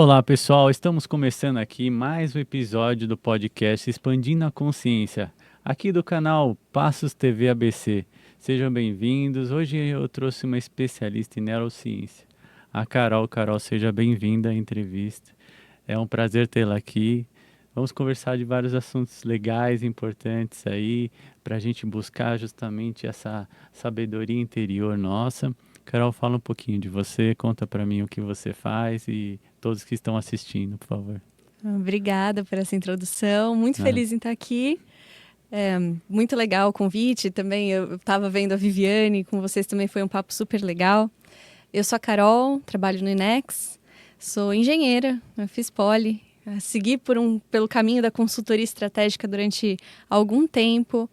Olá, pessoal. Estamos começando aqui mais um episódio do podcast Expandindo a Consciência, aqui do canal Passos TV ABC. Sejam bem-vindos. Hoje eu trouxe uma especialista em neurociência, a Carol. Carol, seja bem-vinda à entrevista. É um prazer tê-la aqui. Vamos conversar de vários assuntos legais, importantes aí, para a gente buscar justamente essa sabedoria interior nossa. Carol, fala um pouquinho de você, conta para mim o que você faz e todos que estão assistindo, por favor. Obrigada por essa introdução, muito Ah, feliz em estar aqui. Muito legal o convite também. Eu estava vendo a Viviane, com vocês também foi um papo super legal. Eu sou a Carol, trabalho no Inex, sou engenheira, eu fiz poli, segui pelo caminho da consultoria estratégica durante algum tempo,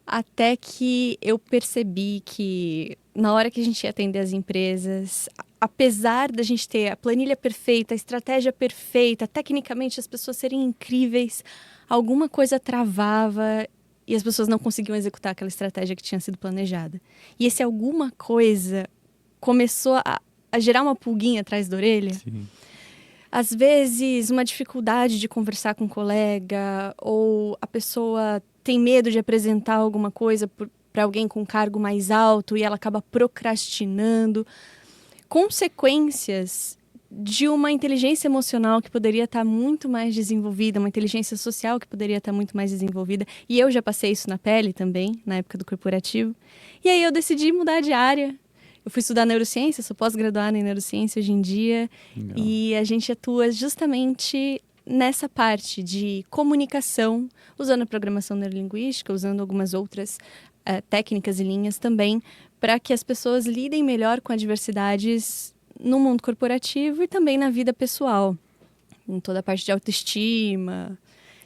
até que eu percebi que na hora que a gente ia atender as empresas, apesar da gente ter a planilha perfeita, a estratégia perfeita, tecnicamente as pessoas serem incríveis, alguma coisa travava e as pessoas não conseguiam executar aquela estratégia que tinha sido planejada. E esse alguma coisa começou a gerar uma pulguinha atrás da orelha. sim. Às vezes, uma dificuldade de conversar com um colega, ou a pessoa tem medo de apresentar alguma coisa para alguém com um cargo mais alto e ela acaba procrastinando. Consequências de uma inteligência emocional que poderia estar muito mais desenvolvida, uma inteligência social que poderia estar muito mais desenvolvida. E eu já passei isso na pele também, na época do corporativo. E aí eu decidi mudar de área. Eu fui estudar neurociência, sou pós-graduada em neurociência hoje em dia. Legal. E a gente atua justamente nessa parte de comunicação, usando a programação neurolinguística, usando algumas outras técnicas e linhas também, para que as pessoas lidem melhor com adversidades no mundo corporativo e também na vida pessoal. Em toda a parte de autoestima,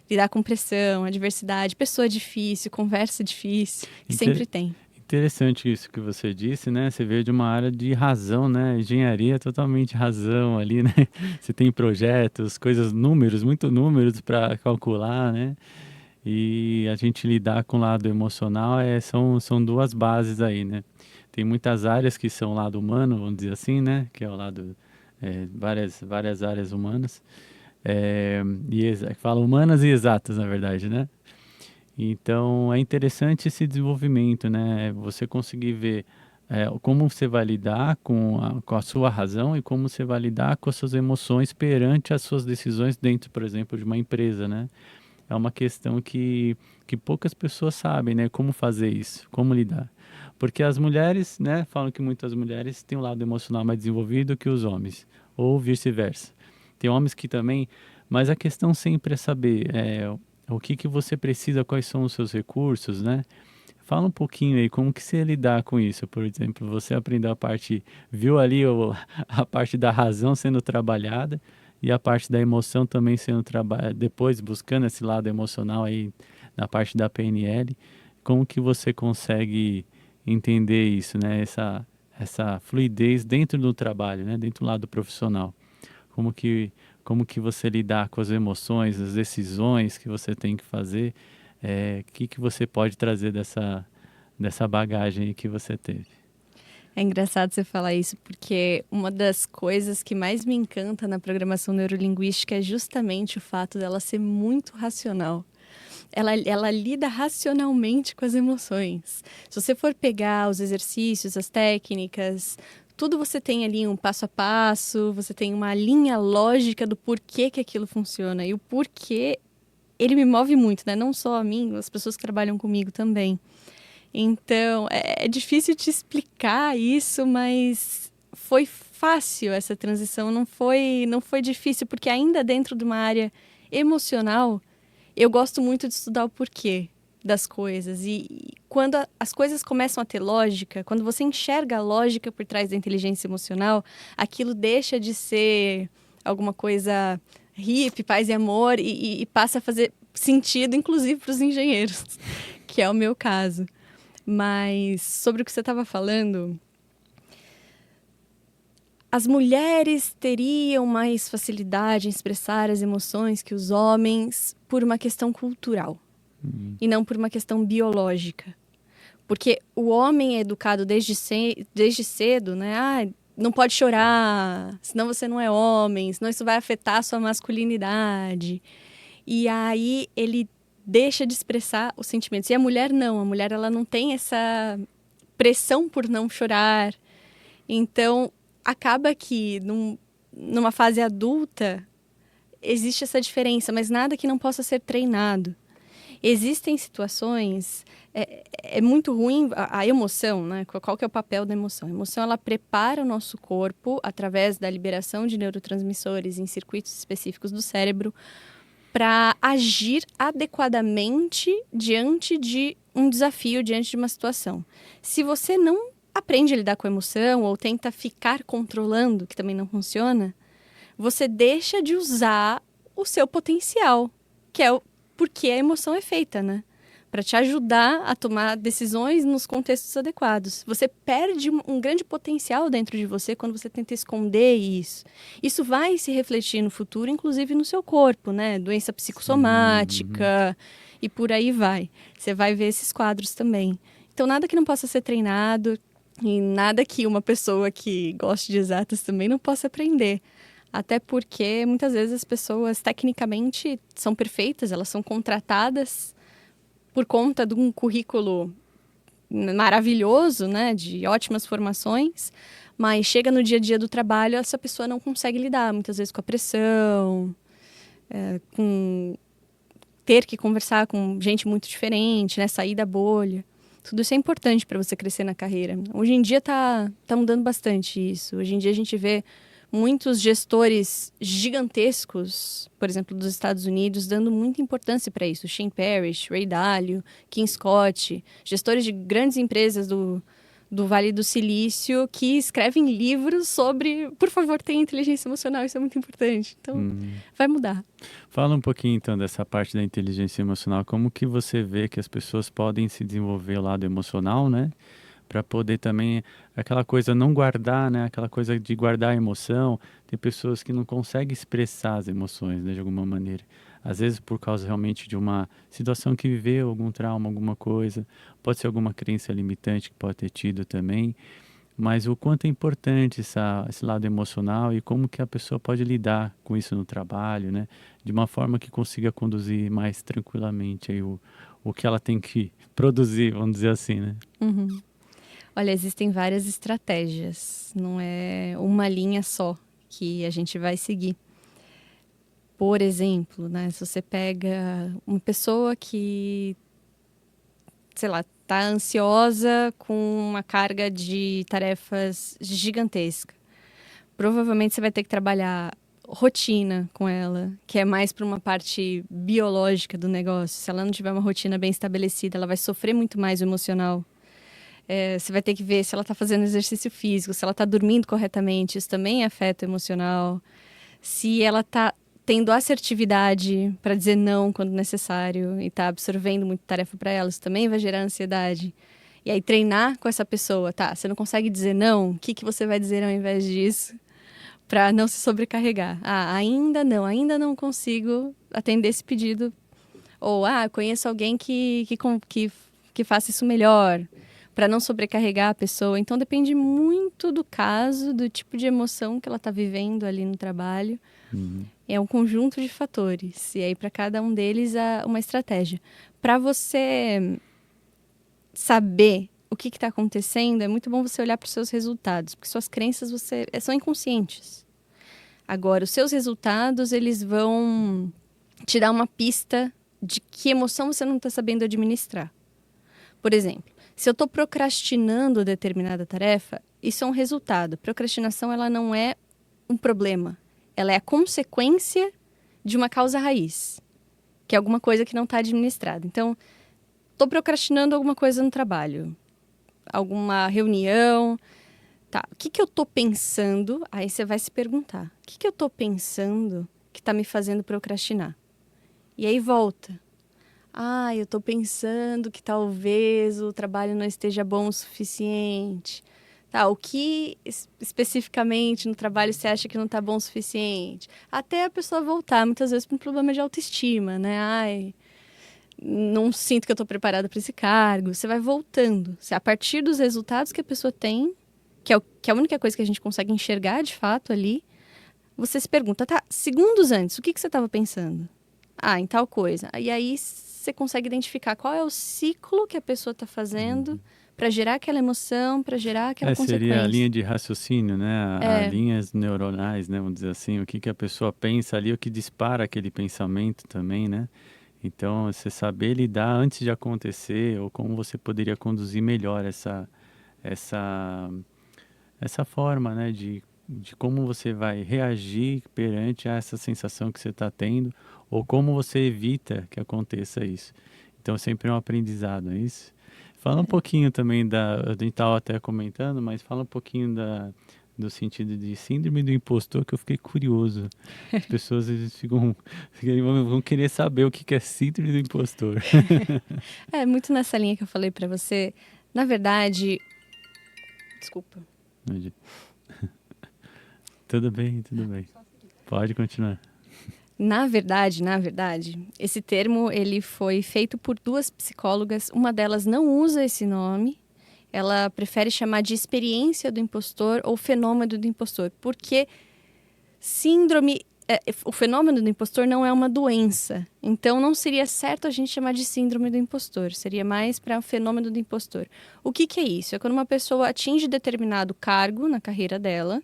lidar com pressão, adversidade, pessoa difícil, conversa difícil, que sempre tem. Interessante isso que você disse, né? Você veio de uma área de razão, né? Engenharia é totalmente razão ali, né? Você tem projetos, coisas, números, muito números para calcular, né? E a gente lidar com o lado emocional são duas bases aí, né? Tem muitas áreas que são o lado humano, vamos dizer assim, né? Que é o lado, várias áreas humanas. É, fala humanas e exatas, na verdade, né? Então é interessante esse desenvolvimento, né? Você conseguir ver como você vai lidar com a sua razão e como você vai lidar com as suas emoções perante as suas decisões dentro, por exemplo, de uma empresa, né? É uma questão que poucas pessoas sabem, né? Como fazer isso, como lidar. Porque as mulheres, né? Falam que muitas mulheres têm um lado emocional mais desenvolvido que os homens, ou vice-versa. Tem homens que também, mas a questão sempre é saber o que você precisa, quais são os seus recursos, né? Fala um pouquinho aí, como que você lidar com isso? Por exemplo, você aprendeu a parte, viu ali a parte da razão sendo trabalhada e a parte da emoção também sendo trabalhada, depois buscando esse lado emocional aí na parte da PNL. Como que você consegue entender isso, né? Essa fluidez dentro do trabalho, né? Dentro do lado profissional. Como que, como que você lidar com as emoções, as decisões que você tem que fazer, que você pode trazer dessa bagagem aí que você teve? É engraçado você falar isso, porque uma das coisas que mais me encanta na programação neurolinguística é justamente o fato dela ser muito racional. Ela lida racionalmente com as emoções. Se você for pegar os exercícios, as técnicas, tudo você tem ali um passo a passo, você tem uma linha lógica do porquê que aquilo funciona. E o porquê, ele me move muito, né? Não só a mim, as pessoas que trabalham comigo também. Então, é difícil te explicar isso, mas foi fácil essa transição, não foi difícil, porque ainda dentro de uma área emocional, eu gosto muito de estudar o porquê das coisas. E quando as coisas começam a ter lógica, quando você enxerga a lógica por trás da inteligência emocional, aquilo deixa de ser alguma coisa hippie, paz e amor, e passa a fazer sentido, inclusive para os engenheiros, que é o meu caso. Mas sobre o que você estava falando, as mulheres teriam mais facilidade em expressar as emoções que os homens por uma questão cultural e não por uma questão biológica. Porque o homem é educado desde cedo, né? não pode chorar, senão você não é homem, senão isso vai afetar a sua masculinidade. E aí ele deixa de expressar os sentimentos. E a mulher não, a mulher ela não tem essa pressão por não chorar. Então, acaba que numa fase adulta existe essa diferença, mas nada que não possa ser treinado. Existem situações, é muito ruim a emoção, né? Qual que é o papel da emoção? A emoção, ela prepara o nosso corpo, através da liberação de neurotransmissores em circuitos específicos do cérebro, para agir adequadamente diante de um desafio, diante de uma situação. Se você não aprende a lidar com a emoção ou tenta ficar controlando, que também não funciona, você deixa de usar o seu potencial, que é porque a emoção é feita, né? Para te ajudar a tomar decisões nos contextos adequados. Você perde um grande potencial dentro de você quando você tenta esconder isso. Isso vai se refletir no futuro, inclusive no seu corpo, né? Doença psicossomática e por aí vai. Você vai ver esses quadros também. Então, nada que não possa ser treinado e nada que uma pessoa que goste de exatas também não possa aprender. Até porque, muitas vezes, as pessoas, tecnicamente, são perfeitas, elas são contratadas por conta de um currículo maravilhoso, né, de ótimas formações, mas chega no dia a dia do trabalho, essa pessoa não consegue lidar, muitas vezes, com a pressão, com ter que conversar com gente muito diferente, né, sair da bolha. Tudo isso é importante para você crescer na carreira. Hoje em dia tá mudando bastante isso. Hoje em dia a gente vê muitos gestores gigantescos, por exemplo, dos Estados Unidos, dando muita importância para isso. Shane Parrish, Ray Dalio, Kim Scott, gestores de grandes empresas do Vale do Silício que escrevem livros sobre, por favor, tenha inteligência emocional, isso é muito importante. Então, vai mudar. Fala um pouquinho, então, dessa parte da inteligência emocional. Como que você vê que as pessoas podem se desenvolver o lado emocional, né? Para poder também, aquela coisa não guardar, né? Aquela coisa de guardar a emoção. Tem pessoas que não conseguem expressar as emoções, né? De alguma maneira. Às vezes por causa realmente de uma situação que viveu, algum trauma, alguma coisa. Pode ser alguma crença limitante que pode ter tido também. Mas o quanto é importante esse lado emocional e como que a pessoa pode lidar com isso no trabalho, né? De uma forma que consiga conduzir mais tranquilamente aí o que ela tem que produzir, vamos dizer assim, né? Uhum. Olha, existem várias estratégias, não é uma linha só que a gente vai seguir. Por exemplo, né, se você pega uma pessoa que, sei lá, está ansiosa com uma carga de tarefas gigantesca, provavelmente você vai ter que trabalhar rotina com ela, que é mais para uma parte biológica do negócio. Se ela não tiver uma rotina bem estabelecida, ela vai sofrer muito mais o emocional. Você vai ter que ver se ela está fazendo exercício físico, se ela está dormindo corretamente, isso também afeta o emocional. Se ela está tendo assertividade para dizer não quando necessário e está absorvendo muita tarefa para ela, isso também vai gerar ansiedade. E aí treinar com essa pessoa, tá, você não consegue dizer não, o que você vai dizer ao invés disso para não se sobrecarregar? Ah, ainda não consigo atender esse pedido. Ou, conheço alguém que faça isso melhor, para não sobrecarregar a pessoa. Então, depende muito do caso, do tipo de emoção que ela está vivendo ali no trabalho. É um conjunto de fatores. E aí, para cada um deles, há uma estratégia. Para você saber o que está acontecendo, é muito bom você olhar para os seus resultados, porque suas crenças são inconscientes. Agora, os seus resultados, eles vão te dar uma pista de que emoção você não está sabendo administrar. Por exemplo, se eu estou procrastinando determinada tarefa, isso é um resultado. Procrastinação, ela não é um problema. Ela é a consequência de uma causa raiz, que é alguma coisa que não está administrada. Então, estou procrastinando alguma coisa no trabalho, alguma reunião. Tá, o que eu estou pensando? Aí você vai se perguntar, o que eu estou pensando que está me fazendo procrastinar? E aí volta. Eu estou pensando que talvez o trabalho não esteja bom o suficiente. Tá, o que especificamente no trabalho você acha que não está bom o suficiente? Até a pessoa voltar, muitas vezes, para um problema de autoestima, né? Não sinto que eu estou preparada para esse cargo. Você vai voltando. A partir dos resultados que a pessoa tem, que é a única coisa que a gente consegue enxergar de fato ali, você se pergunta, tá, segundos antes, o que você estava pensando? Ah, em tal coisa. E aí você consegue identificar qual é o ciclo que a pessoa está fazendo para gerar aquela emoção, para gerar aquela Seria a linha consequência. de raciocínio, né? A linhas neuronais, né? Vamos dizer assim, o que que a pessoa pensa ali, o que dispara aquele pensamento também, né? Então, você saber lidar antes de acontecer, ou como você poderia conduzir melhor essa, essa forma, né? De como você vai reagir perante a essa sensação que você está tendo, ou como você evita que aconteça isso. Então, sempre é um aprendizado, é isso? Fala um pouquinho também a gente estava até comentando, mas fala um pouquinho do sentido de síndrome do impostor, que eu fiquei curioso. As pessoas às vezes vão querer saber o que que é síndrome do impostor. É muito nessa linha que eu falei para você. Na verdade, desculpa. Tudo bem, tudo bem. Pode continuar. Na verdade, esse termo ele foi feito por duas psicólogas. Uma delas não usa esse nome. Ela prefere chamar de experiência do impostor ou fenômeno do impostor, porque o fenômeno do impostor não é uma doença. Então não seria certo a gente chamar de síndrome do impostor. Seria mais para o fenômeno do impostor. O que que é isso? É quando uma pessoa atinge determinado cargo na carreira dela,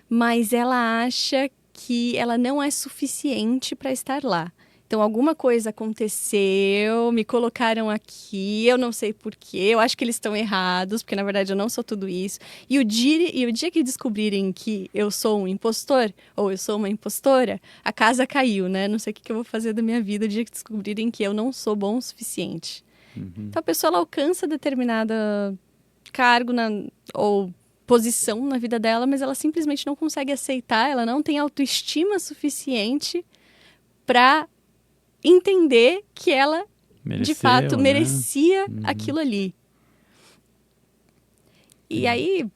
mas ela acha que ela não é suficiente para estar lá. Então, alguma coisa aconteceu, me colocaram aqui, eu não sei porquê, eu acho que eles estão errados, porque na verdade eu não sou tudo isso. E o dia que descobrirem que eu sou um impostor, ou eu sou uma impostora, a casa caiu, né? Não sei o que eu vou fazer da minha vida o dia que descobrirem que eu não sou bom o suficiente. Então, a pessoa ela alcança determinado cargo ou posição na vida dela, mas ela simplesmente não consegue aceitar, ela não tem autoestima suficiente para entender que ela, de fato, Mereceu, né? merecia aquilo ali. E aí,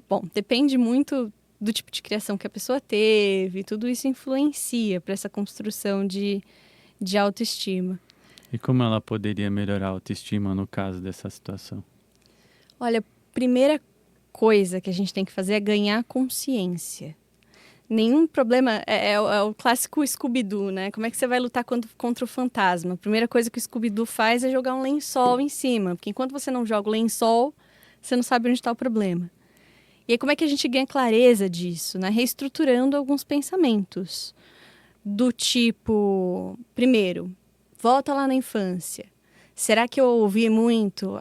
bom, depende muito do tipo de criação que a pessoa teve, tudo isso influencia para essa construção de autoestima. E como ela poderia melhorar a autoestima no caso dessa situação? Olha, primeira coisa que a gente tem que fazer é ganhar consciência. Nenhum problema, é o clássico Scooby-Doo, né? Como é que você vai lutar contra o fantasma? A primeira coisa que o Scooby-Doo faz é jogar um lençol em cima, porque enquanto você não joga o lençol, você não sabe onde está o problema. E aí como é que a gente ganha clareza disso, né? Reestruturando alguns pensamentos. Do tipo, primeiro, volta lá na infância. Será que eu ouvi muito?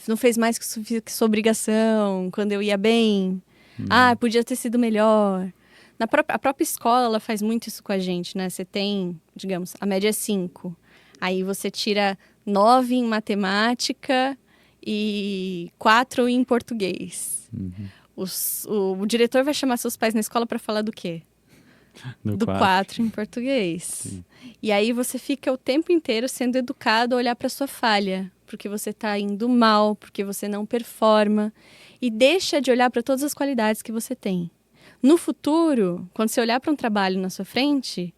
Não fez mais que sua obrigação quando eu ia bem. Podia ter sido melhor. A própria escola, ela faz muito isso com a gente, né? Você tem, digamos, a média é 5. Aí você tira 9 em matemática e 4 em português. O diretor vai chamar seus pais na escola para falar do quê? Do 4 em português. Sim. E aí você fica o tempo inteiro sendo educado a olhar para sua falha, porque você está indo mal, porque você não performa. E deixa de olhar para todas as qualidades que você tem. No futuro, quando você olhar para um trabalho na sua frente,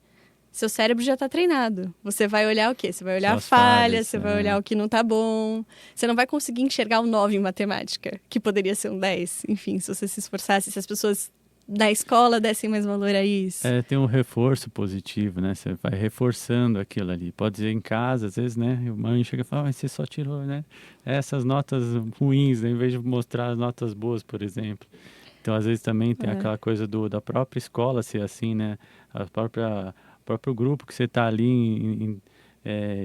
seu cérebro já está treinado. Você vai olhar o quê? Você vai olhar a falha, você vai olhar o que não está bom. Você não vai conseguir enxergar um 9 em matemática, que poderia ser um 10. Enfim, se você se esforçasse, se as pessoas da escola dessem mais valor a isso. Tem um reforço positivo, né? Você vai reforçando aquilo ali. Pode ser em casa, às vezes, né? A mãe chega e fala, mas você só tirou, né? Essas notas ruins, né? Em vez de mostrar as notas boas, por exemplo. Então, às vezes, também tem aquela coisa da própria escola ser assim, né? O próprio grupo que você está ali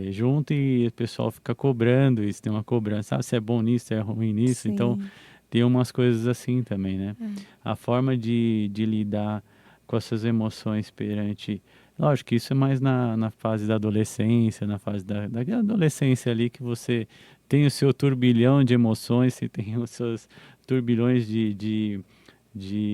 junto e o pessoal fica cobrando isso. Tem uma cobrança, se é bom nisso, se é ruim nisso. Sim. Então, tem umas coisas assim também, né? A forma de lidar com as suas emoções perante... Lógico que isso é mais na fase da adolescência, na fase da adolescência ali, que você tem o seu turbilhão de emoções, você tem os seus turbilhões de,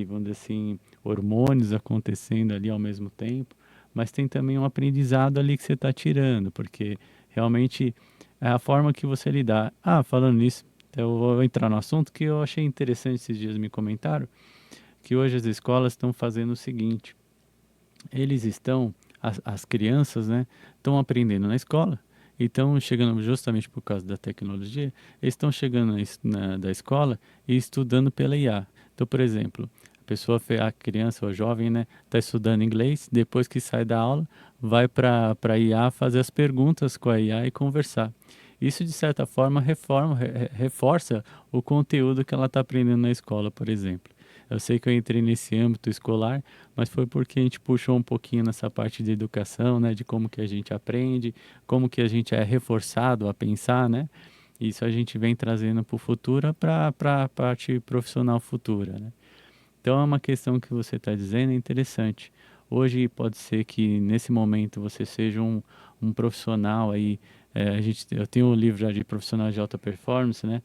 vamos dizer assim, hormônios acontecendo ali ao mesmo tempo, mas tem também um aprendizado ali que você está tirando, porque realmente é a forma que você lidar. Falando nisso, eu vou entrar no assunto que eu achei interessante, esses dias me comentaram, que hoje as escolas estão fazendo o seguinte, eles estão, as crianças, né, estão aprendendo na escola Então, chegando justamente por causa da tecnologia, eles estão chegando da escola e estudando pela IA. Então, por exemplo, a criança ou a jovem, né, está estudando inglês, depois que sai da aula, vai para a IA fazer as perguntas com a IA e conversar. Isso, de certa forma, reforça o conteúdo que ela está aprendendo na escola, por exemplo. Eu sei que eu entrei nesse âmbito escolar, mas foi porque a gente puxou um pouquinho nessa parte de educação, né, de como que a gente aprende, como que a gente é reforçado a pensar, né? Isso a gente vem trazendo para o futuro, para a parte profissional futura, né? Então é uma questão que você está dizendo, é interessante. Hoje pode ser que nesse momento você seja um profissional aí, eu tenho um livro já de profissional de alta performance, né?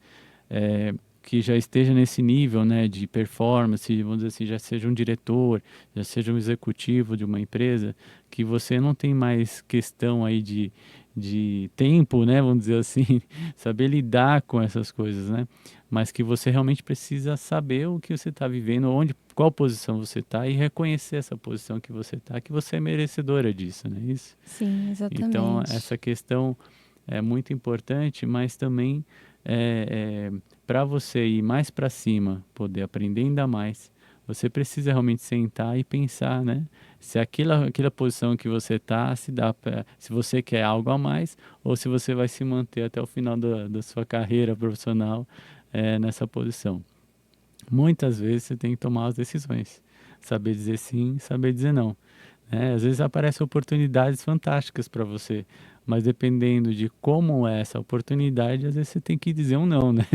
É, que já esteja nesse nível, né, de performance, vamos dizer assim, já seja um diretor, já seja um executivo de uma empresa, que você não tem mais questão aí de tempo, né, vamos dizer assim, saber lidar com essas coisas, né, mas que você realmente precisa saber o que você está vivendo, qual posição você está e reconhecer essa posição que você está, que você é merecedora disso, não é isso? Sim, Então, exatamente. essa questão é muito importante, mas também para você ir mais para cima, poder aprender ainda mais, você precisa realmente sentar e pensar, né? Se aquela posição que você está, se você quer algo a mais, ou se você vai se manter até o final da sua carreira profissional nessa posição. Muitas vezes você tem que tomar as decisões, saber dizer sim, saber dizer não. Às vezes aparecem oportunidades fantásticas para você, mas dependendo de como é essa oportunidade, às vezes você tem que dizer um não, né?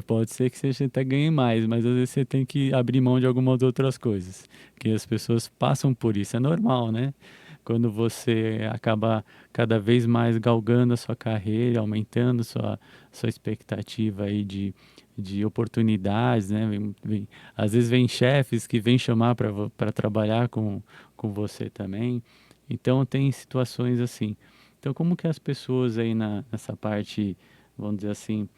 Pode ser que você até ganhe mais, mas às vezes você tem que abrir mão de algumas outras coisas, que as pessoas passam por isso, é normal, né? Quando você acaba cada vez mais galgando a sua carreira, aumentando sua expectativa aí de oportunidades, né? Às vezes vem chefes que vêm chamar para trabalhar com você também. Então tem situações assim. Então como que as pessoas aí nessa parte, vamos dizer assim,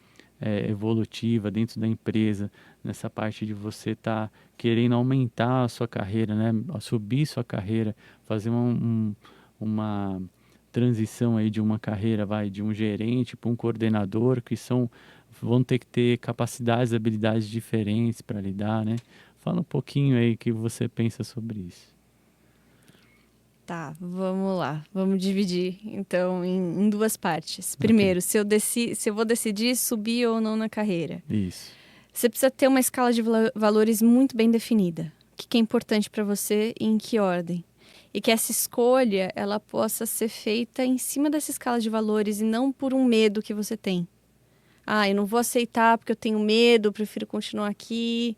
evolutiva dentro da empresa, nessa parte de você estar querendo aumentar a sua carreira, né? Subir sua carreira, fazer uma transição aí de uma carreira, de um gerente para um coordenador, vão ter que ter capacidades, habilidades diferentes para lidar, né? Fala um pouquinho aí o que você pensa sobre isso. Tá, vamos lá. Vamos dividir, então, em duas partes. Ok, Primeiro, se eu vou decidir subir ou não na carreira. isso. Você precisa ter uma escala de valores muito bem definida. O que é importante para você e em que ordem. E que essa escolha, ela possa ser feita em cima dessa escala de valores e não por um medo que você tem. Ah, eu não vou aceitar porque eu tenho medo, eu prefiro continuar aqui.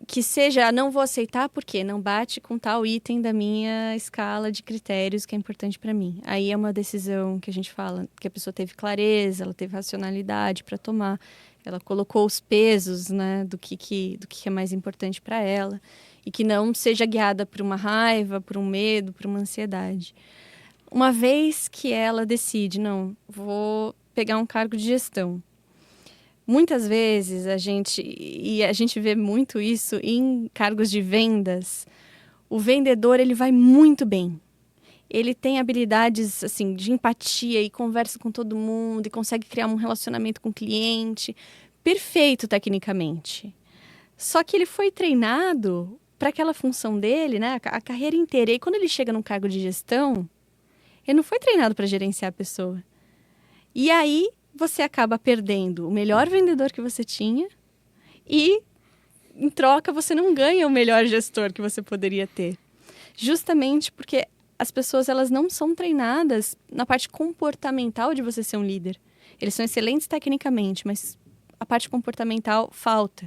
Que seja, não vou aceitar porque não bate com tal item da minha escala de critérios que é importante para mim. Aí é uma decisão que a gente fala que a pessoa teve clareza, ela teve racionalidade para tomar, ela colocou os pesos, né, do que é mais importante para ela e que não seja guiada por uma raiva, por um medo, por uma ansiedade. Uma vez que ela decide, não, vou pegar um cargo de gestão. Muitas vezes a gente vê muito isso em cargos de vendas. O vendedor, ele vai muito bem. Ele tem habilidades assim de empatia e conversa com todo mundo e consegue criar um relacionamento com o cliente. Perfeito tecnicamente. Só que ele foi treinado para aquela função dele, né, a carreira inteira. E quando ele chega num cargo de gestão, ele não foi treinado para gerenciar a pessoa. E aí você acaba perdendo o melhor vendedor que você tinha e, em troca, você não ganha o melhor gestor que você poderia ter. Justamente porque as pessoas elas não são treinadas na parte comportamental de você ser um líder. Eles são excelentes tecnicamente, mas a parte comportamental falta.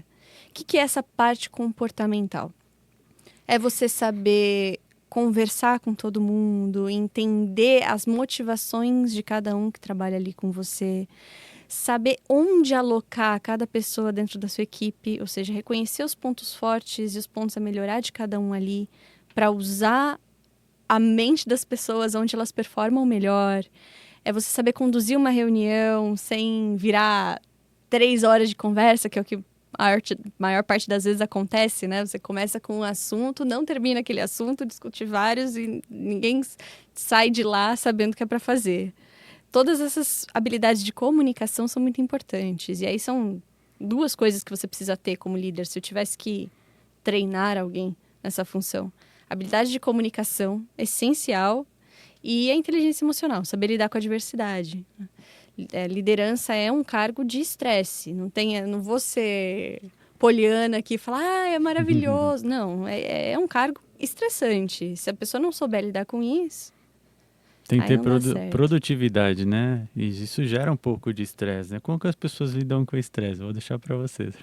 O que é essa parte comportamental? É você saber conversar com todo mundo, entender as motivações de cada um que trabalha ali com você, saber onde alocar cada pessoa dentro da sua equipe, ou seja, reconhecer os pontos fortes e os pontos a melhorar de cada um ali, para usar a mente das pessoas onde elas performam melhor. É você saber conduzir uma reunião sem virar 3 horas de conversa, que é o que a maior parte das vezes acontece, né? Você começa com um assunto, não termina aquele assunto, discute vários e ninguém sai de lá sabendo o que é para fazer. todas essas habilidades de comunicação são muito importantes. E aí são duas coisas que você precisa ter como líder. Se eu tivesse que treinar alguém nessa função. Habilidade de comunicação, essencial, e a inteligência emocional, saber lidar com a diversidade. Liderança é um cargo de estresse. Não vou ser poliana aqui e falar, é maravilhoso. Não, é um cargo estressante. Se a pessoa não souber lidar com isso, Tem que aí ter não dá certo. produtividade, né? E isso gera um pouco de estresse, né? Como que as pessoas lidam com o estresse? Vou deixar para vocês.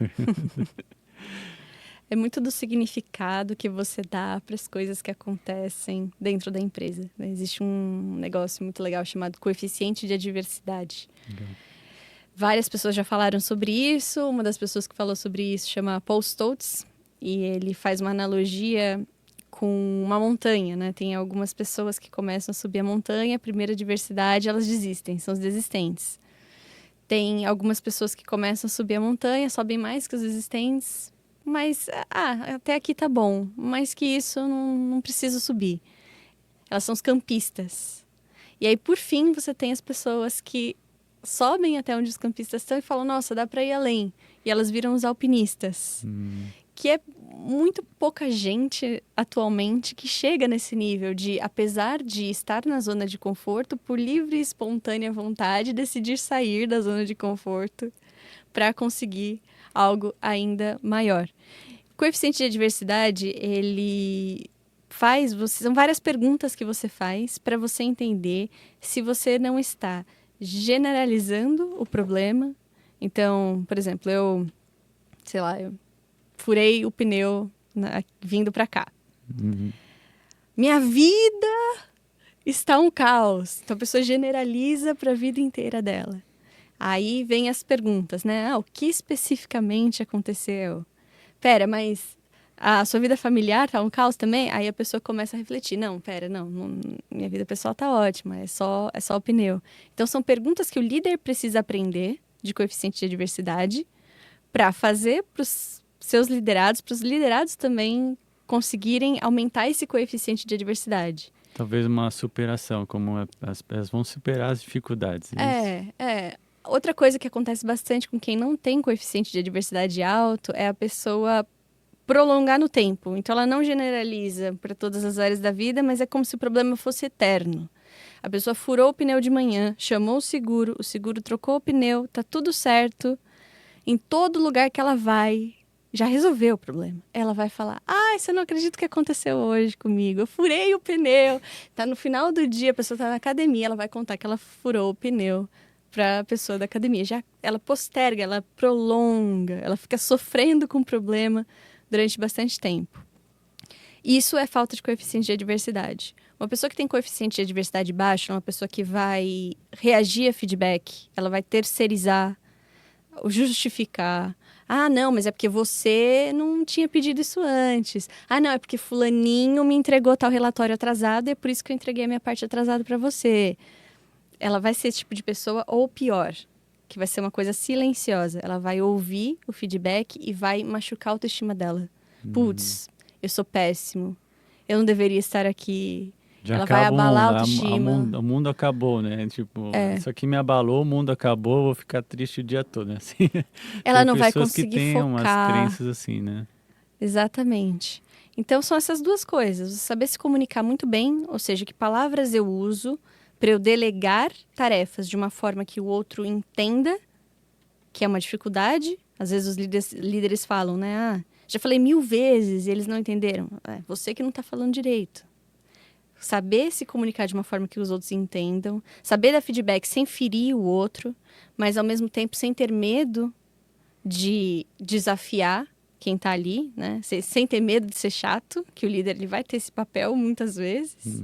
É muito do significado que você dá para as coisas que acontecem dentro da empresa, né? Existe um negócio muito legal chamado coeficiente de adversidade. Legal. Várias pessoas já falaram sobre isso. Uma das pessoas que falou sobre isso chama Paul Stoltz. E ele faz uma analogia com uma montanha, né? Tem algumas pessoas que começam a subir a montanha, a primeira adversidade, elas desistem, são os desistentes. Tem algumas pessoas que começam a subir a montanha, sobem mais que os desistentes, mas até aqui tá bom, mais que isso eu não preciso subir. Elas são os campistas. E aí, por fim, você tem as pessoas que sobem até onde os campistas estão e falam, nossa, dá para ir além. E elas viram os alpinistas. Que é muito pouca gente atualmente que chega nesse nível de, apesar de estar na zona de conforto, por livre e espontânea vontade, decidir sair da zona de conforto para conseguir algo ainda maior. O coeficiente de adversidade, ele são várias perguntas que você faz para você entender se você não está generalizando o problema. Então, por exemplo, eu furei o pneu vindo para cá. Minha vida está um caos. Então a pessoa generaliza para a vida inteira dela. Aí vem as perguntas, né? O que especificamente aconteceu? Pera, mas a sua vida familiar tá um caos também? Aí a pessoa começa a refletir. Não, minha vida pessoal tá ótima, é só o pneu. Então são perguntas que o líder precisa aprender de coeficiente de adversidade para fazer para os seus liderados, para os liderados também conseguirem aumentar esse coeficiente de adversidade. Talvez uma superação, como elas vão superar as dificuldades. Outra coisa que acontece bastante com quem não tem coeficiente de adversidade alto é a pessoa prolongar no tempo. Então, ela não generaliza para todas as áreas da vida, mas é como se o problema fosse eterno. A pessoa furou o pneu de manhã, chamou o seguro trocou o pneu, tá tudo certo. Em todo lugar que ela vai, já resolveu o problema. Ela vai falar, você não acredita o que aconteceu hoje comigo. Eu furei o pneu. Tá no final do dia, a pessoa tá na academia, ela vai contar que ela furou o pneu para a pessoa da academia. Já ela posterga, ela prolonga, ela fica sofrendo com o problema durante bastante tempo. Isso é falta de coeficiente de adversidade. Uma pessoa que tem coeficiente de adversidade baixo é uma pessoa que vai reagir a feedback, ela vai terceirizar, justificar. Não, mas é porque você não tinha pedido isso antes. Não, é porque fulaninho me entregou tal relatório atrasado e é por isso que eu entreguei a minha parte atrasada para você. Ela vai ser esse tipo de pessoa, ou pior, que vai ser uma coisa silenciosa. Ela vai ouvir o feedback e vai machucar a autoestima dela. Putz, eu sou péssimo. Eu não deveria estar aqui. Ela vai abalar a autoestima. O mundo acabou, né? Tipo, isso aqui me abalou, o mundo acabou, eu vou ficar triste o dia todo, né? Assim, ela não vai conseguir focar. Tem pessoas que têm umas crenças assim, né? Exatamente. Então, são essas duas coisas. Você saber se comunicar muito bem, ou seja, que palavras eu uso para eu delegar tarefas de uma forma que o outro entenda, que é uma dificuldade. Às vezes os líderes falam, né? Já falei 1000 vezes e eles não entenderam. Você que não está falando direito. Saber se comunicar de uma forma que os outros entendam. Saber dar feedback sem ferir o outro, mas ao mesmo tempo sem ter medo de desafiar quem está ali, né? Sem ter medo de ser chato, que o líder ele vai ter esse papel muitas vezes.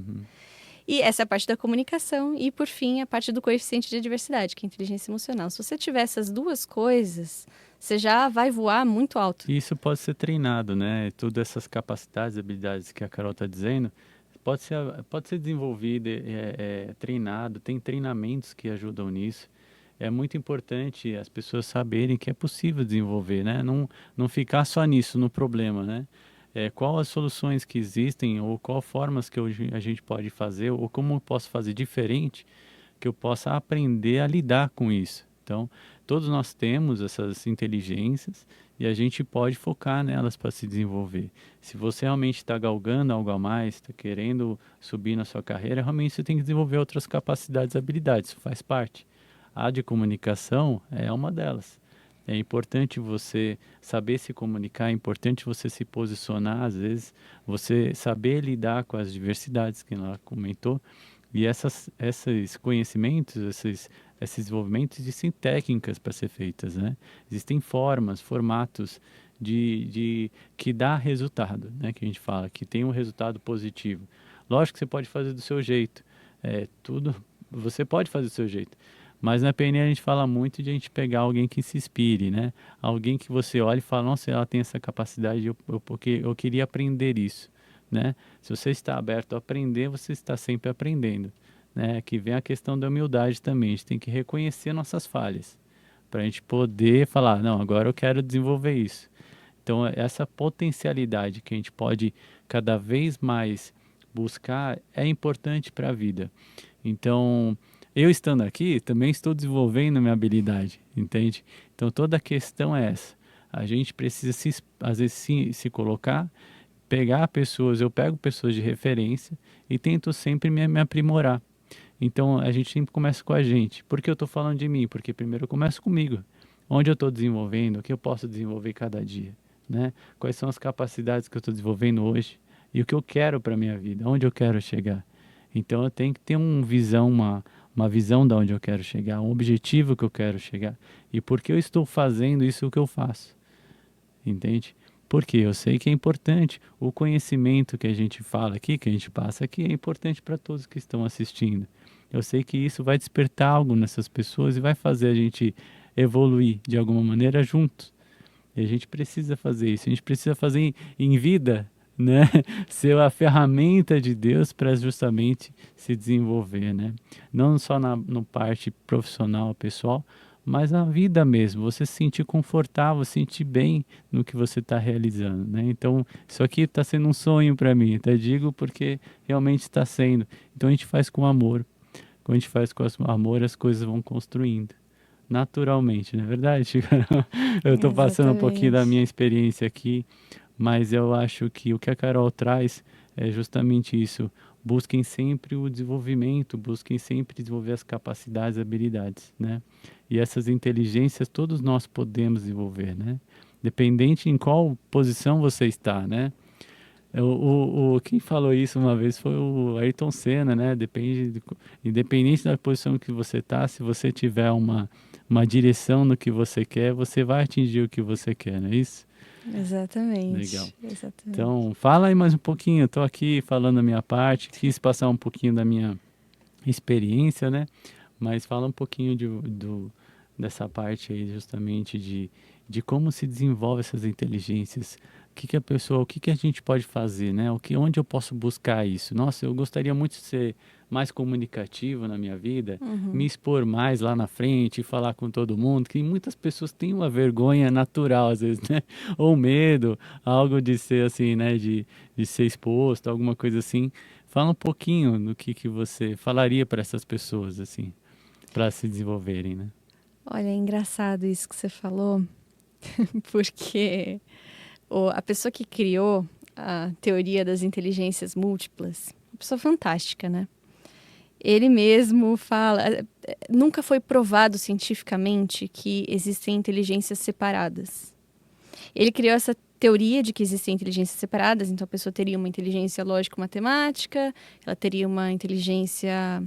E essa é a parte da comunicação. E, por fim, a parte do coeficiente de adversidade, que é a inteligência emocional. Se você tiver essas duas coisas, você já vai voar muito alto. Isso pode ser treinado, né? Todas essas capacidades, habilidades que a Carol está dizendo, pode ser desenvolvido, treinado. Tem treinamentos que ajudam nisso. É muito importante as pessoas saberem que é possível desenvolver, né? Não ficar só nisso, no problema, né? Qual as soluções que existem ou qual formas que a gente pode fazer ou como eu posso fazer diferente que eu possa aprender a lidar com isso. Então, todos nós temos essas inteligências e a gente pode focar nelas para se desenvolver. Se você realmente está galgando algo a mais, está querendo subir na sua carreira, realmente você tem que desenvolver outras capacidades e habilidades, isso faz parte. A de comunicação é uma delas. É importante você saber se comunicar, é importante você se posicionar, às vezes, você saber lidar com as diversidades que ela comentou. E esses conhecimentos, esses desenvolvimentos, existem técnicas para ser feitas, né? Existem formas, formatos que dá resultado, né? Que a gente fala, que tem um resultado positivo. Lógico que você pode fazer do seu jeito, tudo, você pode fazer do seu jeito. Mas na PNL a gente fala muito de a gente pegar alguém que se inspire, né? Alguém que você olha e fala, nossa, ela tem essa capacidade, porque eu queria aprender isso, né? Se você está aberto a aprender, você está sempre aprendendo, né? Que vem a questão da humildade também, a gente tem que reconhecer nossas falhas, para a gente poder falar, não, agora eu quero desenvolver isso. Então, essa potencialidade que a gente pode cada vez mais buscar é importante para a vida. Então, eu estando aqui, também estou desenvolvendo minha habilidade, entende? Então, toda a questão é essa. A gente precisa, às vezes, se colocar, pegar pessoas, eu pego pessoas de referência e tento sempre me aprimorar. Então, a gente sempre começa com a gente. Por que eu estou falando de mim? Porque primeiro eu começo comigo. Onde eu estou desenvolvendo, o que eu posso desenvolver cada dia, né? Quais são as capacidades que eu estou desenvolvendo hoje e o que eu quero para a minha vida, onde eu quero chegar. Então, eu tenho que ter uma visão de onde eu quero chegar, um objetivo que eu quero chegar e por que eu estou fazendo isso que eu faço, entende? Porque eu sei que é importante, o conhecimento que a gente fala aqui, que a gente passa aqui, é importante para todos que estão assistindo. Eu sei que isso vai despertar algo nessas pessoas e vai fazer a gente evoluir de alguma maneira juntos. E a gente precisa fazer isso, a gente precisa fazer em vida, né? Ser a ferramenta de Deus para justamente se desenvolver, né? Não só no parte profissional, pessoal, mas na vida mesmo. Você se sentir confortável, se sentir bem no que você está realizando, né? Então, isso aqui está sendo um sonho para mim, até digo porque realmente está sendo. Então, a gente faz com amor. Quando a gente faz com amor, as coisas vão construindo naturalmente, não é verdade? Eu estou passando um pouquinho da Exatamente. minha experiência aqui, mas eu acho que o que a Carol traz é justamente isso. Busquem sempre o desenvolvimento, busquem sempre desenvolver as capacidades e habilidades, né? E essas inteligências todos nós podemos desenvolver, né? Dependente em qual posição você está, né? Quem falou isso uma vez foi o Ayrton Senna, né? Independente da posição que você está, se você tiver uma direção no que você quer, você vai atingir o que você quer, não é isso? Legal. Exatamente. Exatamente. Então, fala aí mais um pouquinho. Eu estou aqui falando a minha parte, quis passar um pouquinho da minha experiência, né? Mas fala um pouquinho dessa parte aí, justamente de como se desenvolve essas inteligências. O que que a gente pode fazer, né? Onde eu posso buscar isso? Nossa, eu gostaria muito de ser mais comunicativo na minha vida, me Uhum. expor mais lá na frente, falar com todo mundo, que muitas pessoas têm uma vergonha natural, às vezes, né? Ou medo, algo de ser assim, né? De ser exposto, alguma coisa assim. Fala um pouquinho do que você falaria para essas pessoas, assim, para se desenvolverem, né? Olha, é engraçado isso que você falou, porque a pessoa que criou a teoria das inteligências múltiplas, uma pessoa fantástica, né? Ele mesmo fala, nunca foi provado cientificamente que existem inteligências separadas. Ele criou essa teoria de que existem inteligências separadas, então a pessoa teria uma inteligência lógico-matemática, ela teria uma inteligência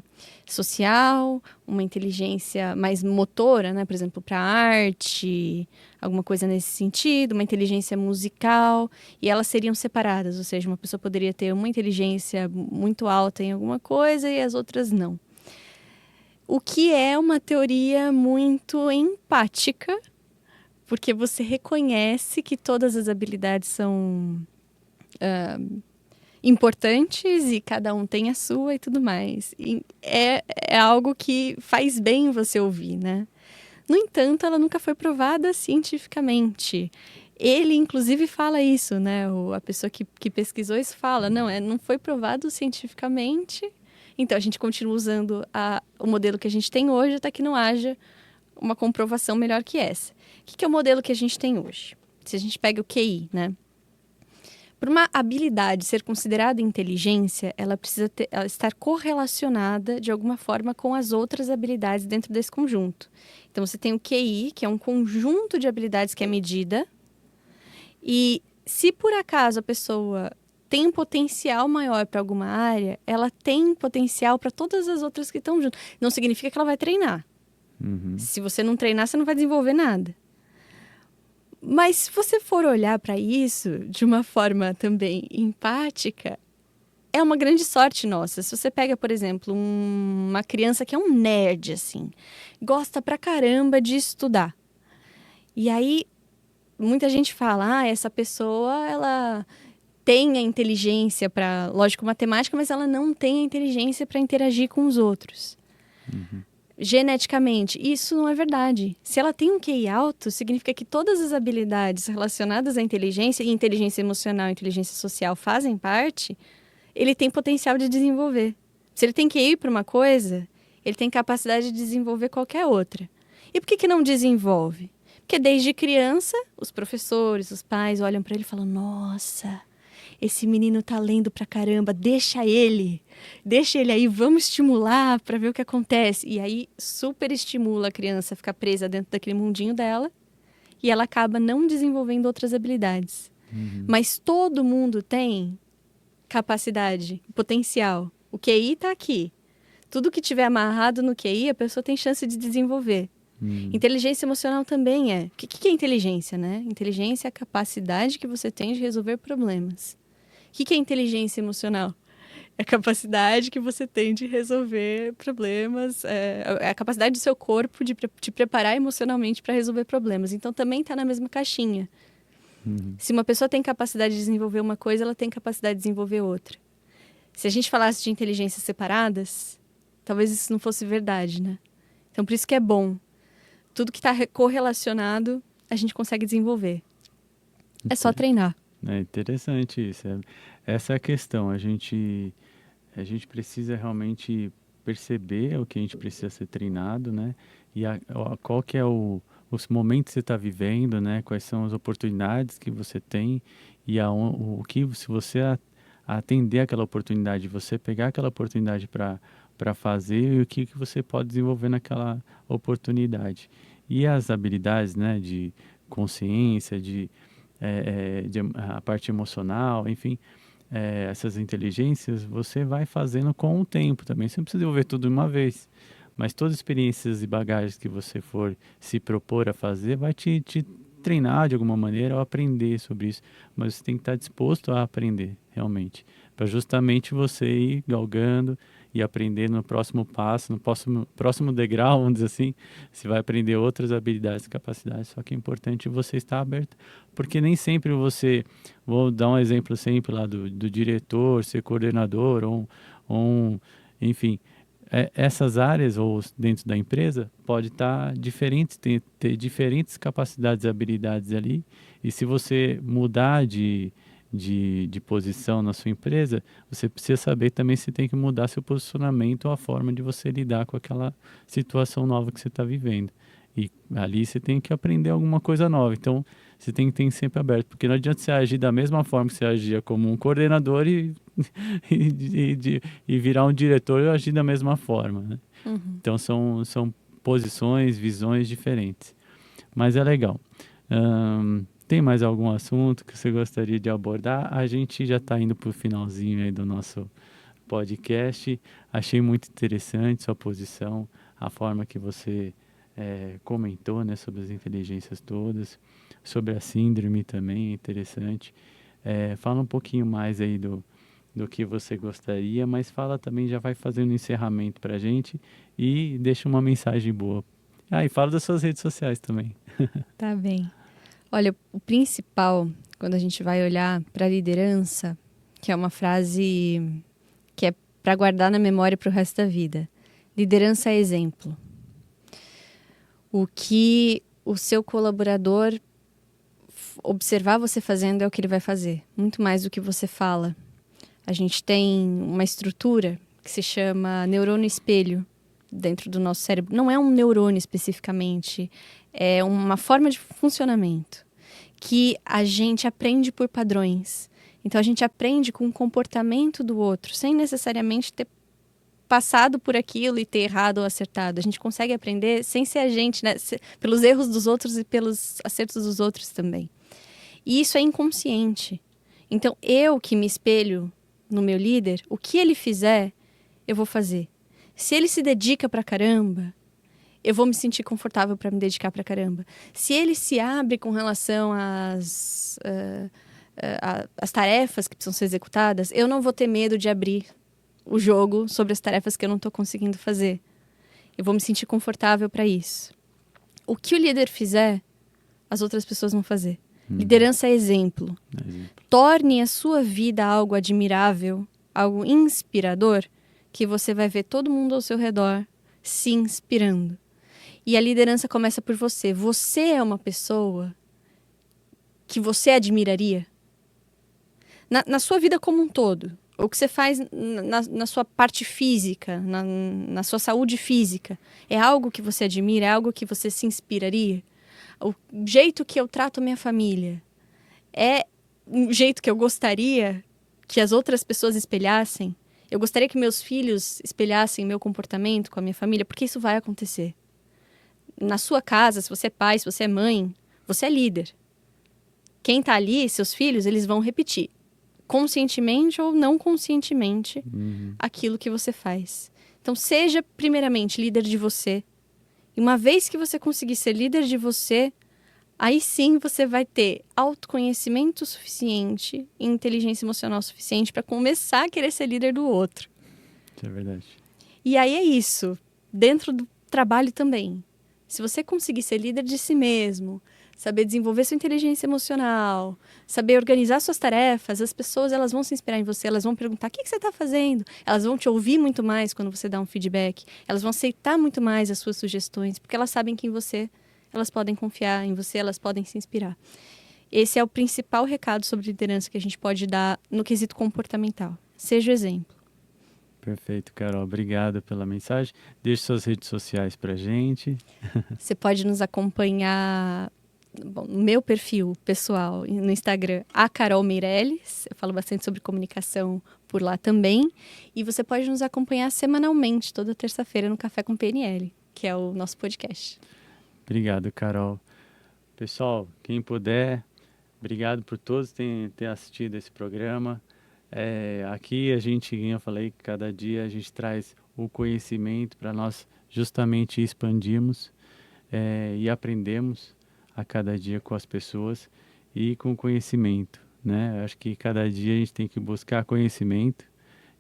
social, uma inteligência mais motora, né, por exemplo, para arte, alguma coisa nesse sentido, uma inteligência musical, e elas seriam separadas, ou seja, uma pessoa poderia ter uma inteligência muito alta em alguma coisa e as outras não. O que é uma teoria muito empática, porque você reconhece que todas as habilidades são importantes e cada um tem a sua e tudo mais. E é algo que faz bem você ouvir, né? No entanto, ela nunca foi provada cientificamente. Ele, inclusive, fala isso, né? A pessoa que pesquisou isso fala, não foi provado cientificamente Então, a gente continua usando o modelo que a gente tem hoje até que não haja uma comprovação melhor que essa. O que é o modelo que a gente tem hoje? Se a gente pega o QI, né? Para uma habilidade ser considerada inteligência, ela precisa ela estar correlacionada de alguma forma com as outras habilidades dentro desse conjunto. Então, você tem o QI, que é um conjunto de habilidades que é medida. E se por acaso a pessoa tem um potencial maior para alguma área, ela tem potencial para todas as outras que estão junto. Não significa que ela vai treinar. Se você não treinar, você não vai desenvolver nada. Mas se você for olhar para isso de uma forma também empática, é uma grande sorte nossa. Se você pega, por exemplo, uma criança que é um nerd, assim, gosta pra caramba de estudar. E aí, muita gente fala, essa pessoa, ela tem a inteligência para, lógico, matemática, mas ela não tem a inteligência para interagir com os outros. Geneticamente, isso não é verdade. Se ela tem um QI alto, significa que todas as habilidades relacionadas à inteligência, e inteligência emocional e inteligência social fazem parte, ele tem potencial de desenvolver. Se ele tem QI para uma coisa, ele tem capacidade de desenvolver qualquer outra. E por que não desenvolve? Porque desde criança, os professores, os pais olham para ele e falam, nossa, esse menino tá lendo pra caramba, deixa ele aí, vamos estimular para ver o que acontece. E aí super estimula a criança a ficar presa dentro daquele mundinho dela e ela acaba não desenvolvendo outras habilidades. Mas todo mundo tem capacidade, potencial. O QI tá aqui. Tudo que tiver amarrado no QI, a pessoa tem chance de desenvolver. Inteligência emocional também é. O que é inteligência, né? Inteligência é a capacidade que você tem de resolver problemas. O que é inteligência emocional? É a capacidade que você tem de resolver problemas, é a capacidade do seu corpo de te preparar emocionalmente para resolver problemas. Então, também está na mesma caixinha. Se uma pessoa tem capacidade de desenvolver uma coisa, ela tem capacidade de desenvolver outra. Se a gente falasse de inteligências separadas, talvez isso não fosse verdade, né? Então, por isso que é bom. Tudo que está correlacionado, a gente consegue desenvolver. É só treinar. É interessante isso. Essa é a questão. A gente precisa realmente perceber o que a gente precisa ser treinado, né? E qual que é os momentos que você está vivendo, né? Quais são as oportunidades que você tem e o que, se você atender aquela oportunidade, você pegar aquela oportunidade para fazer e o que você pode desenvolver naquela oportunidade. E as habilidades, né? De consciência, de a parte emocional, enfim, essas inteligências você vai fazendo com o tempo também. Você não precisa desenvolver tudo de uma vez, mas todas as experiências e bagagens que você for se propor a fazer vai te treinar de alguma maneira ou aprender sobre isso. Mas você tem que estar disposto a aprender realmente, para justamente você ir galgando e aprender no próximo passo, no próximo degrau, vamos dizer assim, você vai aprender outras habilidades e capacidades, só que é importante você estar aberto, porque nem sempre vou dar um exemplo sempre lá do diretor, ser coordenador, enfim, essas áreas ou dentro da empresa pode estar diferentes, ter diferentes capacidades e habilidades ali, e se você mudar de posição na sua empresa, você precisa saber também se tem que mudar seu posicionamento ou a forma de você lidar com aquela situação nova que você está vivendo. E ali você tem que aprender alguma coisa nova. Então, você tem que ter sempre aberto, porque não adianta você agir da mesma forma que você agia como um coordenador e virar um diretor e agir da mesma forma, né? Então, são posições, visões diferentes. Mas é legal. Tem mais algum assunto que você gostaria de abordar? A gente já está indo para o finalzinho aí do nosso podcast. Achei muito interessante sua posição, a forma que você comentou, né, sobre as inteligências todas, sobre a síndrome também, é interessante. Fala um pouquinho mais aí do que você gostaria, mas fala também, já vai fazendo um encerramento para a gente e deixa uma mensagem boa. E fala das suas redes sociais também. Tá bem. Olha, o principal, quando a gente vai olhar para a liderança, que é uma frase que é para guardar na memória para o resto da vida. Liderança é exemplo. O que o seu colaborador observar você fazendo é o que ele vai fazer, muito mais do que você fala. A gente tem uma estrutura que se chama neurônio espelho dentro do nosso cérebro. Não é um neurônio especificamente, é uma forma de funcionamento que a gente aprende por padrões. Então, a gente aprende com o comportamento do outro, sem necessariamente ter passado por aquilo e ter errado ou acertado. A gente consegue aprender sem ser a gente, né? Pelos erros dos outros e pelos acertos dos outros também. E isso é inconsciente. Então, eu que me espelho no meu líder, o que ele fizer, eu vou fazer. Se ele se dedica pra caramba, eu vou me sentir confortável para me dedicar pra caramba. Se ele se abre com relação às tarefas que precisam ser executadas, eu não vou ter medo de abrir o jogo sobre as tarefas que eu não estou conseguindo fazer. Eu vou me sentir confortável para isso. O que o líder fizer, as outras pessoas vão fazer. Liderança é exemplo. Torne a sua vida algo admirável, algo inspirador, que você vai ver todo mundo ao seu redor se inspirando. E a liderança começa por você. Você é uma pessoa que você admiraria? Na sua vida como um todo. O que você faz na sua parte física, na sua saúde física, é algo que você admira? É algo que você se inspiraria? O jeito que eu trato a minha família é um jeito que eu gostaria que as outras pessoas espelhassem? Eu gostaria que meus filhos espelhassem meu comportamento com a minha família? Porque isso vai acontecer. Na sua casa, se você é pai, se você é mãe, você é líder. Quem está ali, seus filhos, eles vão repetir, conscientemente ou não conscientemente, aquilo que você faz. Então, seja primeiramente líder de você. E uma vez que você conseguir ser líder de você, aí sim você vai ter autoconhecimento suficiente e inteligência emocional suficiente para começar a querer ser líder do outro. Isso é verdade. E aí é isso, dentro do trabalho também. Se você conseguir ser líder de si mesmo, saber desenvolver sua inteligência emocional, saber organizar suas tarefas, as pessoas elas vão se inspirar em você, elas vão perguntar: o que você está fazendo? Elas vão te ouvir muito mais quando você dá um feedback, elas vão aceitar muito mais as suas sugestões, porque elas sabem que em você elas podem confiar, em você elas podem se inspirar. Esse é o principal recado sobre liderança que a gente pode dar no quesito comportamental. Seja o exemplo. Perfeito, Carol. Obrigado pela mensagem. Deixe suas redes sociais pra gente. Você pode nos acompanhar no meu perfil pessoal no Instagram, a Carol Meirelles. Eu falo bastante sobre comunicação por lá também. E você pode nos acompanhar semanalmente, toda terça-feira, no Café com PNL, que é o nosso podcast. Obrigado, Carol. Pessoal, quem puder, obrigado por todos terem assistido esse programa. Aqui a gente, como eu falei, cada dia a gente traz o conhecimento para nós justamente expandirmos e aprendemos a cada dia com as pessoas e com conhecimento, né? Acho que cada dia a gente tem que buscar conhecimento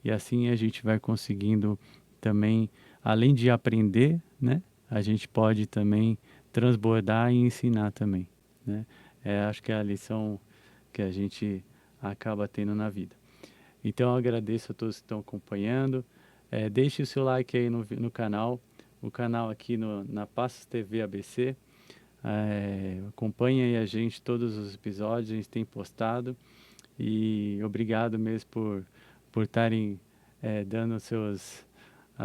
e assim a gente vai conseguindo também, além de aprender, né? A gente pode também transbordar e ensinar também, né? Acho que é a lição que a gente acaba tendo na vida. Então, eu agradeço a todos que estão acompanhando. Deixe o seu like aí no canal. O canal aqui na Passos TV ABC. Acompanhe aí a gente, todos os episódios, a gente tem postado. E obrigado mesmo por estarem dando os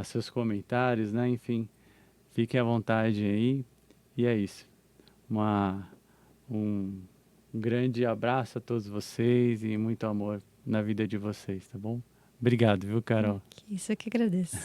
seus comentários, né? Enfim, fiquem à vontade aí. E é isso. Um grande abraço a todos vocês e muito amor na vida de vocês, tá bom? Obrigado, viu, Carol? Isso eu que agradeço.